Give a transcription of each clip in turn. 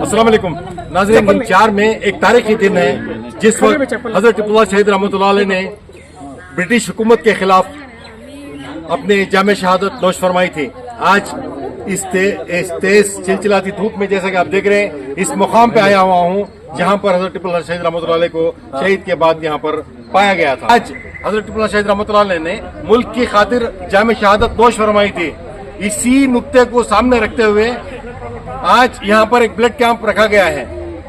अस्सलाम वालेकुम नाज़रीन, दिन 4 में एक तारीखी दिन है जिस वक्त हजरत टिपुल्लाह शहीद रहमतुल्लाह अलैह ने ब्रिटिश हुकूमत के खिलाफ अपने जामे शहादत नोश फरमाई थी। आज इस तेज चिलचिलाती धूप में जैसा कि आप देख रहे हैं, इस मुकाम पे आया हुआ हूँ जहाँ पर हजरत टिपुल्लाह शहीद रहमतुल्लाह अलैह को शहीद के बाद यहाँ पर पाया गया था। आज हजरत टिपुल्लाह शहीद रहमतुल्लाह अलैह ने मुल्क की खातिर जामे शहादत नोश फरमाई थी। इसी नुक्ते को सामने रखते हुए आज यहाँ पर एक ब्लड कैंप रखा गया है।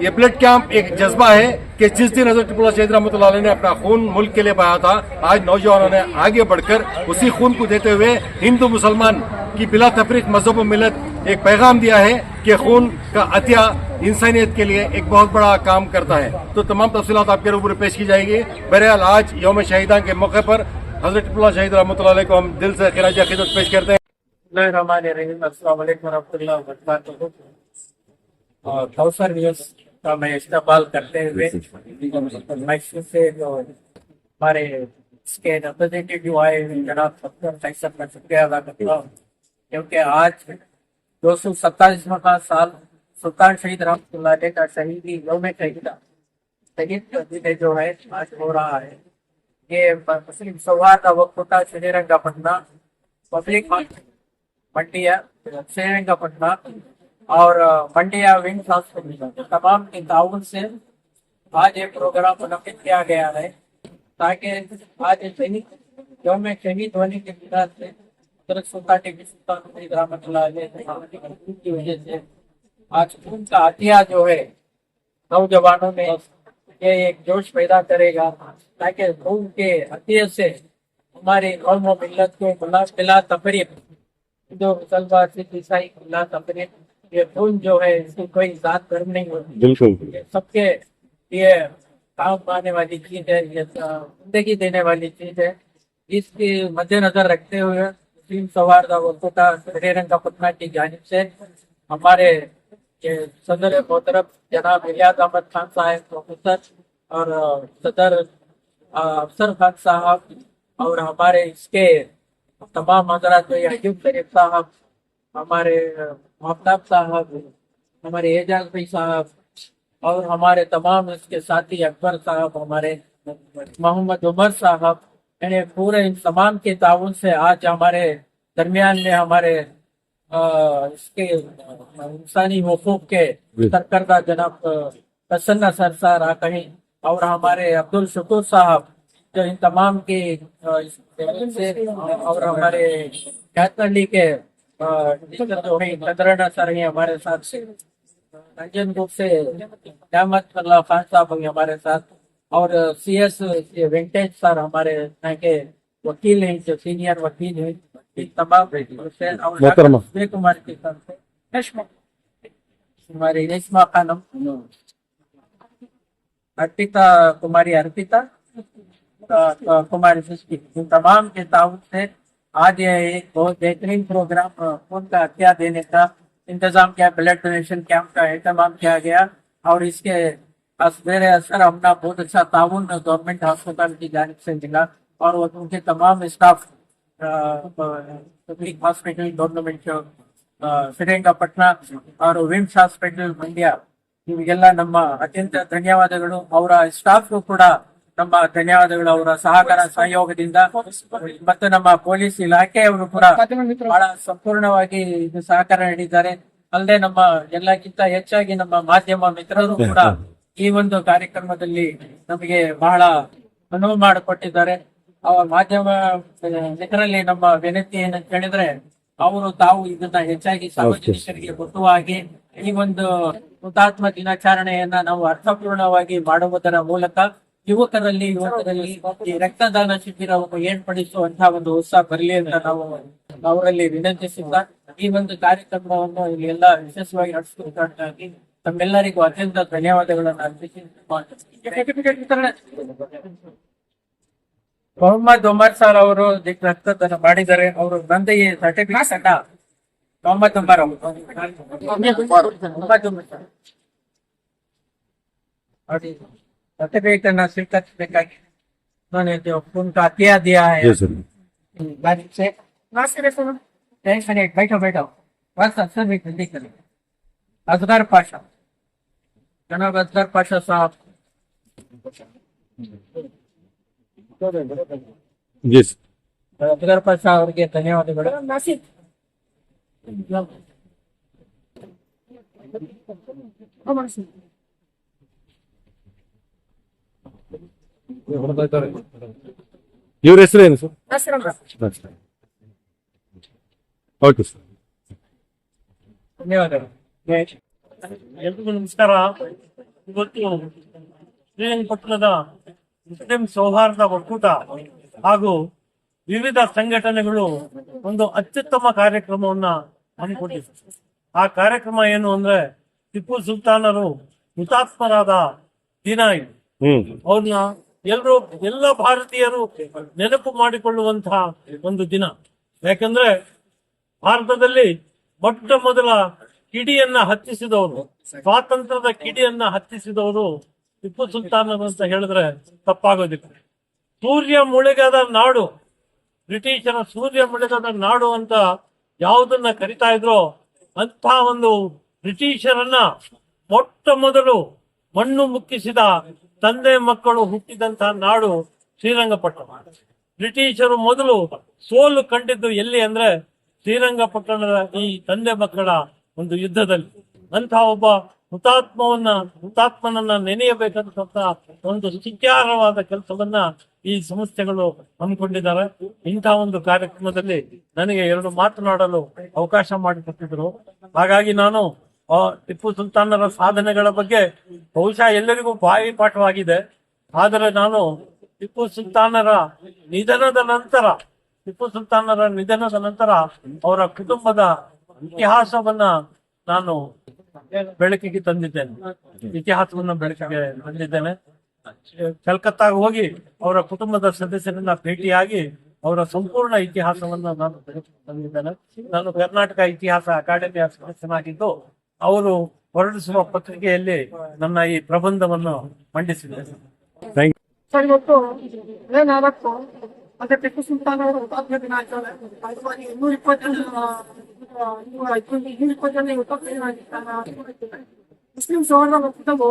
ये ब्लड कैंप एक जज्बा है कि जिस दिन हजरत टिपुल्लाह शहीद रहमतुल्लाह अलैह ने अपना खून मुल्क के लिए बहाया था, आज नौजवानों ने आगे बढ़कर उसी खून को देते हुए हिंदू मुसलमान की बिला तफरीक मजहब व मिलत एक पैगाम दिया है कि खून का अतिया इंसानियत के लिए एक बहुत बड़ा काम करता है। तो तमाम तफसीलात आपके रूबरू पेश की जाएगी। बहरहाल आज यौम शहीदा के मौके पर हजरत टिपुल्लाह शहीद रहमतुल्लाह अलैह को हम दिल से खिराज अकीदत पेश करते हैं। अस्सलाम वालेकुम वरहमतुल्लाहि वबरकातुहू। और कौसर न्यूज़ का मैं इस्तेमाल करते हुए मैसूर से जो हमारे इसके रिप्रेजेंटेटिव जो आए जनाब फैसल का शुक्रिया अदा करता हूँ, क्योंकि आज 247वां साल सुल्तान शहीद रहमतुल्लाह अलैह का शहीदी यौम शहीदा शहीद जो है आज हो रहा है। ये मुस्लिम सौहार्द वक्ता श्रीरंगपट्टनम पब्लिक मंडिया श्रीरंगपट्टनम और मंडिया विंग हॉस्पिटल तमाम के ताउन से आज ये प्रोग्राम मुनक्किद किया गया है, ताकि आज शहीद यौम शहीद होने के बिना से हज़रत सुल्तान टिपू सुल्तान शहीद रहमतुल्लाह अलैह की वजह से आज खून का अतिया जो है नौजवानों में ये एक जोश पैदा करेगा, ताकि खून के अतिये से हमारी कौम व मिल्लत को बिला तफरीक जो मुसलमान सिख ईसाई बिला तफरीक ये खून जो है इसकी कोई जात धर्म नहीं होती, बिल्कुल सबके ये काम आने वाली चीज है, ये जिंदगी देने वाली चीज है। इसके मद्देनजर रखते हुए मुस्लिम सौहार्द वक्ता श्रीरंगपट्टनम की जानिब से हमारे सदर मोहतरम जनाब इलियास अहमद खान साहब प्रोफेसर और सदर अफसर खान साहब और हमारे इसके तमाम हजरात अयूब शरीफ साहब, हमारे महताब साहब, हमारे एजाज भाई साहब और हमारे तमाम इसके साथी अकबर साहब, हमारे मोहम्मद उमर साहब, यानी पूरे इन तमाम के ताउन से आज हमारे दरमियान में हमारे इसके इंसानी हुकूक के सरकर्दा जनाब प्रसन्ना सरसार कहीं और हमारे अब्दुल शुक्र साहब जो इन तमाम के से और हमारे कैथली के जो है कदराना सर हैं हमारे साथ से, रंजन ग्रुप से रहमत अल्लाह खान साहब हैं हमारे साथ और CS वेंकटेश सर हमारे यहाँ के वकील हैं, जो सीनियर वकील हैं। तमाम कुमार के साथ हमारी रेशमा खानम, अर्पिता कुमारी, अर्पिता कुमारी सृष्टि, इन तमाम के ताउन से आज ये एक बहुत बेहतरीन प्रोग्राम खून का अतिया देने का इंतजाम किया, ब्लड डोनेशन कैंप का एहतमाम किया गया और इसके असर असर हमने बहुत अच्छा ताउन गवर्नमेंट हॉस्पिटल की जानिब से मिला और उनके तमाम staff public hospital government Srirangapatna और ವಿಮ್ಸ್ ಹಾಸ್ಪಿಟಲ್ ಮಂಡ್ಯ ಇವೆಲ್ಲ ನಮ್ಮ ಅತ್ಯಂತ ಧನ್ಯವಾದಗಳು. ಅವರ ಸ್ಟಾಫ್ಗೂ ಕೂಡ ನಮ್ಮ ಧನ್ಯವಾದಗಳು. ಅವರ ಸಹಕಾರ ಸಹಯೋಗದಿಂದ ಮತ್ತು ನಮ್ಮ ಪೊಲೀಸ್ ಇಲಾಖೆಯವರು ಕೂಡ ಬಹಳ ಸಂಪೂರ್ಣವಾಗಿ ಇದು ಸಹಕಾರ ನೀಡಿದ್ದಾರೆ. ಅಲ್ಲದೆ ನಮ್ಮ ಎಲ್ಲಕ್ಕಿಂತ ಹೆಚ್ಚಾಗಿ ನಮ್ಮ ಮಾಧ್ಯಮ ಮಿತ್ರರು ಕೂಡ ಈ ಒಂದು ಕಾರ್ಯಕ್ರಮದಲ್ಲಿ ನಮಗೆ ಬಹಳ ಅನುವು ಮಾಡಿಕೊಟ್ಟಿದ್ದಾರೆ. ಅವರ ಮಾಧ್ಯಮ ಮಿತ್ರರಲ್ಲಿ ನಮ್ಮ ವಿನಂತಿ ಏನಂತ ಹೇಳಿದ್ರೆ, ಅವರು ತಾವು ಇದನ್ನ ಹೆಚ್ಚಾಗಿ ಸಾರ್ವಜನಿಕರಿಗೆ ಗೊತ್ತುವಾಗಿ ಈ ಒಂದು ಹುತಾತ್ಮ ದಿನಾಚರಣೆಯನ್ನ ನಾವು ಅರ್ಥಪೂರ್ಣವಾಗಿ ಮಾಡುವುದರ ಮೂಲಕ ಯುವಕರಲ್ಲಿ ಈ ರಕ್ತದಾನ ಶಿಬಿರವನ್ನು ಏರ್ಪಡಿಸುವಂತಹ ಒಂದು ಉತ್ಸಾಹ ಬರಲಿ ಅಂತ ನಾವು ಅವರಲ್ಲಿ ವಿನಂತಿಸಿದ್ದ ಈ ಒಂದು ಕಾರ್ಯಕ್ರಮವನ್ನು ಇಲ್ಲಿ ಎಲ್ಲ ಯಶಸ್ವಿಯಾಗಿ ನಡೆಸುವುದಕ್ಕಾಗಿ ತಮ್ಮೆಲ್ಲರಿಗೂ ಅತ್ಯಂತ ಧನ್ಯವಾದಗಳನ್ನು ಅರ್ಪಿಸಿ ಮೊಹಮ್ಮದ್ ಉಮರ್ ಸರ್ ಅವರು ರಕ್ತದಾನ ಮಾಡಿದ್ದಾರೆ. ಅವರು ಬಂದ ಈ ಸರ್ಟಿಫಿಕೇಟ್ ಅನ್ನ ಮೊಹಮ್ಮದ್ ಉಮರ್ सर्टिफिकेट करना स्वीकारಬೇಕಾಗಿ उन्होंने जो उनका अतिया दिया है गाड़ी से बैठो बस अक्सर भी जल्दी करें. असगर पाशा जनाब असगर पाशा साहब, जी असगर पाशा ಅವರಿಗೆ ಧನ್ಯವಾದಗಳು. ಇವ್ರ ಹೆಸರೇನು ಸರ್? ಓಕೆ ಸರ್, ಧನ್ಯವಾದಗಳು. ಎಲ್ರಿಗೂ ನಮಸ್ಕಾರ. ಇವತ್ತು ಶ್ರೀರಂಗಪಟ್ಟಣದ ಮುಸ್ಲಿಂ ಸೌಹಾರ್ದ ಒಕ್ಕೂಟ ಹಾಗೂ ವಿವಿಧ ಸಂಘಟನೆಗಳು ಒಂದು ಅತ್ಯುತ್ತಮ ಕಾರ್ಯಕ್ರಮವನ್ನ ಹಮ್ಮಿಕೊಂಡಿದೆ. ಆ ಕಾರ್ಯಕ್ರಮ ಏನು ಅಂದ್ರೆ ಟಿಪ್ಪು ಸುಲ್ತಾನರು ಹುತಾತ್ಮರಾದ ದಿನ ಇದು. ಅವ್ರನ್ನ ಎಲ್ಲ ಭಾರತೀಯರು ನೆನಪು ಮಾಡಿಕೊಳ್ಳುವಂತಹ ಒಂದು ದಿನ. ಯಾಕಂದ್ರೆ ಭಾರತದಲ್ಲಿ ಮೊಟ್ಟ ಮೊದಲ ಕಿಡಿಯನ್ನ ಹತ್ತಿಸಿದವರು, ಸ್ವಾತಂತ್ರ್ಯದ ಕಿಡಿಯನ್ನ ಹತ್ತಿಸಿದವರು ಟಿಪ್ಪು ಸುಲ್ತಾನರು ಅಂತ ಹೇಳಿದ್ರೆ ತಪ್ಪಾಗೋದಿಲ್ಲ. ಸೂರ್ಯ ಮುಳುಗದ ನಾಡು, ಬ್ರಿಟಿಷರ ಸೂರ್ಯ ಮುಳುಗದ ನಾಡು ಅಂತ ಯಾವುದನ್ನ ಕರಿತಾ ಇದ್ರೋ ಅಂತ ಒಂದು ಬ್ರಿಟಿಷರನ್ನ ಮೊಟ್ಟ ಮೊದಲು ಮಣ್ಣು ಮುಕ್ಕಿಸಿದ ತಂದೆ ಮಕ್ಕಳು ಹುಟ್ಟಿದಂತಹ ನಾಡು ಶ್ರೀರಂಗಪಟ್ಟಣ. ಬ್ರಿಟಿಷರು ಮೊದಲು ಸೋಲು ಕಂಡಿದ್ದು ಎಲ್ಲಿ ಅಂದ್ರೆ ಶ್ರೀರಂಗಪಟ್ಟಣದ ಈ ತಂದೆ ಮಕ್ಕಳ ಒಂದು ಯುದ್ಧದಲ್ಲಿ. ಅಂತಹ ಒಬ್ಬ ಹುತಾತ್ಮನನ್ನ ನೆನೆಯಬೇಕಂತ ಒಂದು ಶಿಕ್ಷಾರ್ಹವಾದ ಕೆಲಸವನ್ನ ಈ ಸಂಸ್ಥೆಗಳು ಹಮ್ಮಿಕೊಂಡಿದ್ದಾರೆ. ಇಂತಹ ಒಂದು ಕಾರ್ಯಕ್ರಮದಲ್ಲಿ ನನಗೆ 2 ಮಾತನಾಡಲು ಅವಕಾಶ ಮಾಡಿಕೊಟ್ಟಿದ್ರು. ಹಾಗಾಗಿ ನಾನು ಟಿಪ್ಪು ಸುಲ್ತಾನರ ಸಾಧನೆಗಳ ಬಗ್ಗೆ ಬಹುಶಃ ಎಲ್ಲರಿಗೂ ಬಾಯಿ ಪಾಠವಾಗಿದೆ. ಆದರೆ ನಾನು ಟಿಪ್ಪು ಸುಲ್ತಾನರ ನಿಧನದ ನಂತರ ಅವರ ಕುಟುಂಬದ ಇತಿಹಾಸವನ್ನ ನಾನು ಬೆಳಕಿಗೆ ತಂದಿದ್ದೇನೆ. ಕಲ್ಕತ್ತಾಗ ಹೋಗಿ ಅವರ ಕುಟುಂಬದ ಸದಸ್ಯರನ್ನ ಭೇಟಿಯಾಗಿ ಅವರ ಸಂಪೂರ್ಣ ಇತಿಹಾಸವನ್ನ ನಾನು ಬೆಳಕಿಗೆ ತಂದಿದ್ದೇನೆ. ನಾನು ಕರ್ನಾಟಕ ಇತಿಹಾಸ ಅಕಾಡೆಮಿಯ ಸದಸ್ಯನಾಗಿದ್ದು ಅವರು ಹೊರಡಿಸುವ ಪತ್ರಿಕೆಯಲ್ಲಿ ನನ್ನ ಈ ಪ್ರಬಂಧವನ್ನು ಮಂಡಿಸಿದ್ದೇನೆ. ಸರ್, ಇವತ್ತು ಮೇ 4 ಮತ್ತೆ ಟಿಪ್ಪು ಸುಲ್ತಾನ್ ಅವರ ಹುತಾತ್ಮ ದಿನ ಆಯ್ತದೆ. 220 ಮುಸ್ಲಿಂ ಸೌಹಾರ್ದ ಒಕ್ಕೂಟವು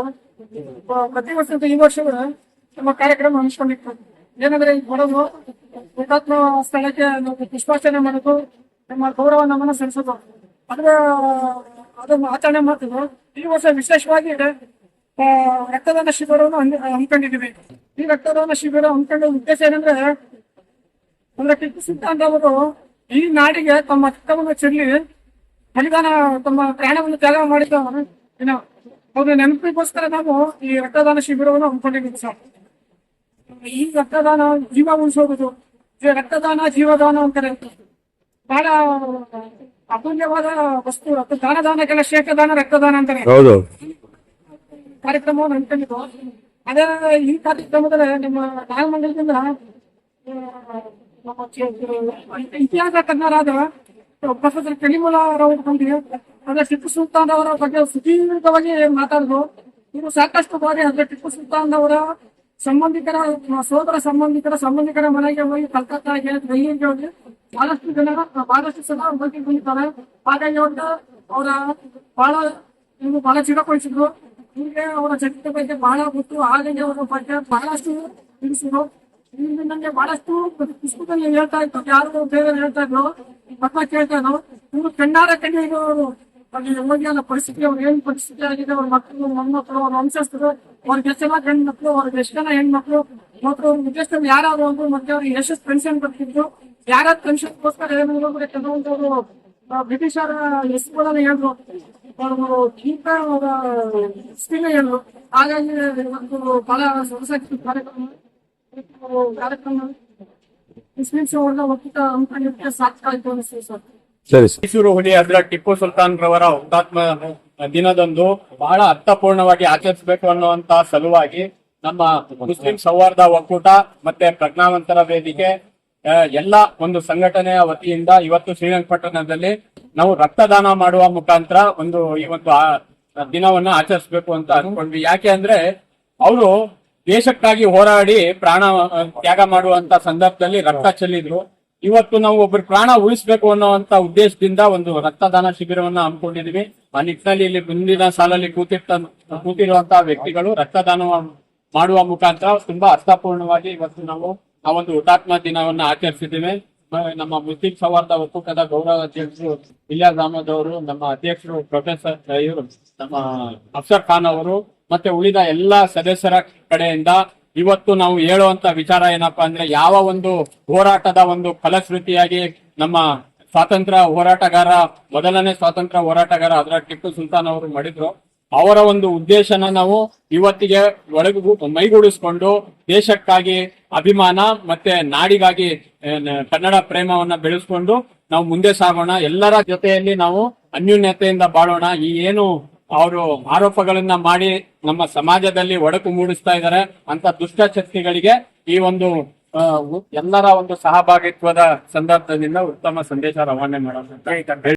ಪ್ರತಿ ವರ್ಷದ ಈ ವರ್ಷವೂ ನಮ್ಮ ಕಾರ್ಯಕ್ರಮ ಹಮ್ಮಿಕೊಂಡಿತ್ತು. ಏನಂದ್ರೆ ಈ ಬರೋದು ಹುತಾತ್ಮ ಸ್ಥಳಕ್ಕೆ ಪುಷ್ಪಾರ್ಚನೆ ಮಾಡೋದು, ನಮ್ಮ ಗೌರವ ನಮನ ಸಲ್ಲಿಸೋದು, ಅದನ್ನು ಆಚರಣೆ ಮಾಡ್ತಿದ್ರು. ಈ ವರ್ಷ ವಿಶೇಷವಾಗಿ ರಕ್ತದಾನ ಶಿಬಿರವನ್ನು ಹಮ್ಮಿಕೊಂಡಿದ್ದೀವಿ. ಈ ರಕ್ತದಾನ ಶಿಬಿರ ಹಮ್ಮಿಕೊಂಡ ಉದ್ದೇಶ ಏನಂದ್ರೆ ಟಿಪ್ಪು ಸುಲ್ತಾನ್ ಅವರು ಈ ನಾಡಿಗೆ ತಮ್ಮ ರಕ್ತವನ್ನು ಚೆಲ್ಲಿ ಬಲಿದಾನ, ತಮ್ಮ ಪ್ರಾಣವನ್ನು ತ್ಯಾಗ ಮಾಡಿದ ಅವ್ರ ನೆನಪಿಗೋಸ್ಕರ ನಾವು ಈ ರಕ್ತದಾನ ಶಿಬಿರವನ್ನು ಹಮ್ಮಿಕೊಂಡಿದ್ದೀವಿ ಸರ್. ಈ ರಕ್ತದಾನ ಜೀವ ಉಳಿಸೋದು, ರಕ್ತದಾನ ಜೀವದಾನ ಅಂತಾರೆ. ಬಹಳ ಅಮೂಲ್ಯವಾದ ವಸ್ತು. ದಾನಕ್ಕೆಲ್ಲ ಶ್ರೇಷ್ಠ ದಾನ ರಕ್ತದಾನ ಅಂತಾರೆ. ಕಾರ್ಯಕ್ರಮವನ್ನು ಹಮ್ಮಿಕೊಂಡಿದ್ದು. ಅದೇ ಈ ಕಾರ್ಯಕ್ರಮದಲ್ಲಿ ನಮ್ಮ ನ್ಯಾಯಮಂಡಲದಿಂದ ಇತಿಹಾಸ ತಜ್ಞರಾದ ಪ್ರೊಫೆಸರ್ ಕಲಿಮುಲ್ಲಾರವರು ಬಂದು ಅಂದ್ರೆ ಟಿಪ್ಪು ಸುಲ್ತಾನ್ ಅವರ ಬಗ್ಗೆ ಸುದೀರ್ಘವಾಗಿ ಮಾತಾಡಿದ್ರು. ಇವರು ಸಾಕಷ್ಟು ಬಾರಿ ಅಂದ್ರೆ ಟಿಪ್ಪು ಸುಲ್ತಾನ್ ಅವರ ಸೋದರ ಸಂಬಂಧಿಕರ ಮನೆಗೆ ಹೋಗಿ ಕಲ್ಕತ್ತಾಗೆ, ಡೆಲ್ಲಿಗೆ ಹೋಗಿ ಬಹಳಷ್ಟು ಸಲ ಹೋಗಿ ಬಂದಿದ್ದಾರೆ. ಹಾಗಾಗಿ ಅವರ ಬಹಳ ಚಿರಪಡಿಸಿದ್ರು. ಹೀಗೆ ಅವರ ಚರಿತ್ರೆ ಬಗ್ಗೆ ಬಹಳ ಗೊತ್ತು. ಹಾಗಾಗಿ ಅವರ ಬಗ್ಗೆ ಬಹಳಷ್ಟು ತಿಳಿಸಿದ್ರು. ನನಗೆ ಬಹಳಷ್ಟು ಪುಸ್ತಕದಲ್ಲಿ ಹೇಳ್ತಾ ಇತ್ತು, ಯಾರು ಬೇರೆ ಹೇಳ್ತಾ ಇದ್ರು, ಪಕ್ಕ ಕೇಳ್ತಾ ಇದ್ರು. ಇವರು ಕಣ್ಣಿಗೆ ಹೋಗಿ ಅನ್ನೋ ಪರಿಸ್ಥಿತಿ, ಅವ್ರು ಏನ್ ಪರಿಸ್ಥಿತಿ ಆಗಿದೆ, ಅವ್ರ ಮಕ್ಕಳು, ಮೊಮ್ಮಕ್ಕಳು, ಅವ್ರ ವಂಶಸ್ಥರು, ಅವ್ರಿಗೆ ಎಷ್ಟು ಜನ ಗಂಡು ಮಕ್ಕಳು, ಅವ್ರಿಗೆ ಎಷ್ಟು ಜನ ಹೆಣ್ಮಕ್ಳು, ಮತ್ತು ಅವ್ರ ಉದ್ದೇಶದಲ್ಲಿ ಯಾರಾದ್ರು ಒಂದು ಮತ್ತೆ ಅವ್ರಿಗೆ ಎಷ್ಟು ಪೆನ್ಷನ್ ಬರ್ತಿದ್ರು, ಯಾರ್ಯಾರು ಪೆನ್ಷನ್ಗೋಸ್ಕರ ಏನಾದ್ರು ಕೆಲವೊಂದವರು ಬ್ರಿಟಿಷರ ಹೆಸರುಗಳನ್ನ ಹೇಳಿದ್ರು, ಅವರು ಕೀಟ ಅವರ ಸ್ತ್ರೀನ ಹೇಳಿದ್ರು. ಹಾಗಾಗಿ ಒಂದು ಬಹಳ ಸೊಗಸಾಗಿ ಕಾರ್ಯಕ್ರಮ ಮುಸ್ಲಿಂ ಸೌಹಾರ್ದ ಒಕ್ಕೂಟ ಹಮ್ಮಿಕೊಂಡಿದ್ದಕ್ಕೆ ಸಾರ್ಥಕ ಆಯ್ತು ಅನಿಸ್ತದೆ ಸರ್. ಮೈಸೂರು ಹುಲಿ ಅದರ ಟಿಪ್ಪು ಸುಲ್ತಾನ್ ರವರ ಹುತಾತ್ಮ ದಿನದಂದು ಬಹಳ ಅರ್ಥಪೂರ್ಣವಾಗಿ ಆಚರಿಸಬೇಕು ಅನ್ನುವಂತ ಸಲುವಾಗಿ ನಮ್ಮ ಮುಸ್ಲಿಂ ಸೌಹಾರ್ದ ಒಕ್ಕೂಟ ಮತ್ತೆ ಪ್ರಜ್ಞಾವಂತರ ವೇದಿಕೆ ಎಲ್ಲ ಒಂದು ಸಂಘಟನೆಯ ವತಿಯಿಂದ ಇವತ್ತು ಶ್ರೀರಂಗಪಟ್ಟಣದಲ್ಲಿ ನಾವು ರಕ್ತದಾನ ಮಾಡುವ ಮುಖಾಂತರ ಈ ಒಂದು ದಿನವನ್ನ ಆಚರಿಸಬೇಕು ಅಂತ ಅನ್ಕೊಂಡ್ವಿ. ಯಾಕೆ ಅಂದ್ರೆ ಅವರು ದೇಶಕ್ಕಾಗಿ ಹೋರಾಡಿ ಪ್ರಾಣ ತ್ಯಾಗ ಮಾಡುವಂತ ಸಂದರ್ಭದಲ್ಲಿ ರಕ್ತ ಚೆಲ್ಲಿದ್ರು. ಇವತ್ತು ನಾವು ಒಬ್ಬರ ಪ್ರಾಣ ಉಳಿಸ್ಬೇಕು ಅನ್ನೋಂತ ಉದ್ದೇಶದಿಂದ ಒಂದು ರಕ್ತದಾನ ಶಿಬಿರವನ್ನ ಹಮ್ಮಿಕೊಂಡಿದೀವಿ. ಆ ನಿಟ್ಟಿನಲ್ಲಿ ಇಲ್ಲಿ ಮುಂದಿನ ಸಾಲಲ್ಲಿ ಕೂತಿರುವಂತಹ ವ್ಯಕ್ತಿಗಳು ರಕ್ತದಾನ ಮಾಡುವ ಮುಖಾಂತರ ತುಂಬಾ ಅರ್ಥಪೂರ್ಣವಾಗಿ ಇವತ್ತು ನಾವು ಆ ಒಂದು ಹುತಾತ್ಮ ದಿನವನ್ನ ಆಚರಿಸಿದ್ದೇವೆ. ನಮ್ಮ ಮುಸ್ಲಿಂ ಸೌಹಾರ್ದ ಒಕ್ಕೂಟದ ಗೌರವ ಅಧ್ಯಕ್ಷರು ಇಲಿಯಾಸ್ ಅಹಮದ್ ಅವರು, ನಮ್ಮ ಅಧ್ಯಕ್ಷರು ಪ್ರೊಫೆಸರ್ ಇವರು ನಮ್ಮ ಅಫ್ಸರ್ ಖಾನ್ ಅವರು, ಮತ್ತೆ ಉಳಿದ ಎಲ್ಲಾ ಸದಸ್ಯರ ಕಡೆಯಿಂದ ಇವತ್ತು ನಾವು ಹೇಳುವಂತ ವಿಚಾರ ಏನಪ್ಪಾ ಅಂದ್ರೆ, ಯಾವ ಒಂದು ಹೋರಾಟದ ಒಂದು ಫಲಶ್ರುತಿಯಾಗಿ ನಮ್ಮ ಸ್ವಾತಂತ್ರ್ಯ ಹೋರಾಟಗಾರ, ಮೊದಲನೇ ಸ್ವಾತಂತ್ರ್ಯ ಹೋರಾಟಗಾರ ಹಜರತ್ ಟಿಪ್ಪು ಸುಲ್ತಾನ್ ಅವರು ಮಾಡಿದ್ರು, ಅವರ ಒಂದು ಉದ್ದೇಶನ ನಾವು ಇವತ್ತಿಗೆ ಮೈಗೂಡಿಸ್ಕೊಂಡು ದೇಶಕ್ಕಾಗಿ ಅಭಿಮಾನ ಮತ್ತೆ ನಾಡಿಗಾಗಿ ಕನ್ನಡ ಪ್ರೇಮವನ್ನ ಬೆಳೆಸ್ಕೊಂಡು ನಾವು ಮುಂದೆ ಸಾಗೋಣ. ಎಲ್ಲರ ಜೊತೆಯಲ್ಲಿ ನಾವು ಅನ್ಯೂನ್ಯತೆಯಿಂದ ಬಾಳೋಣ. ಈ ಏನು ಅವರು ಆರೋಪಗಳನ್ನ ಮಾಡಿ ನಮ್ಮ ಸಮಾಜದಲ್ಲಿ ಒಡಕು ಮೂಡಿಸ್ತಾ ಇದ್ದಾರೆ ಅಂತ ದುಷ್ಟ ಶಕ್ತಿಗಳಿಗೆ ಈ ಒಂದು ಎಲ್ಲರ ಒಂದು ಸಹಭಾಗಿತ್ವದ ಸಂದರ್ಭದಿಂದ ಉತ್ತಮ ಸಂದೇಶ ರವಾನೆ ಮಾಡೋಣ.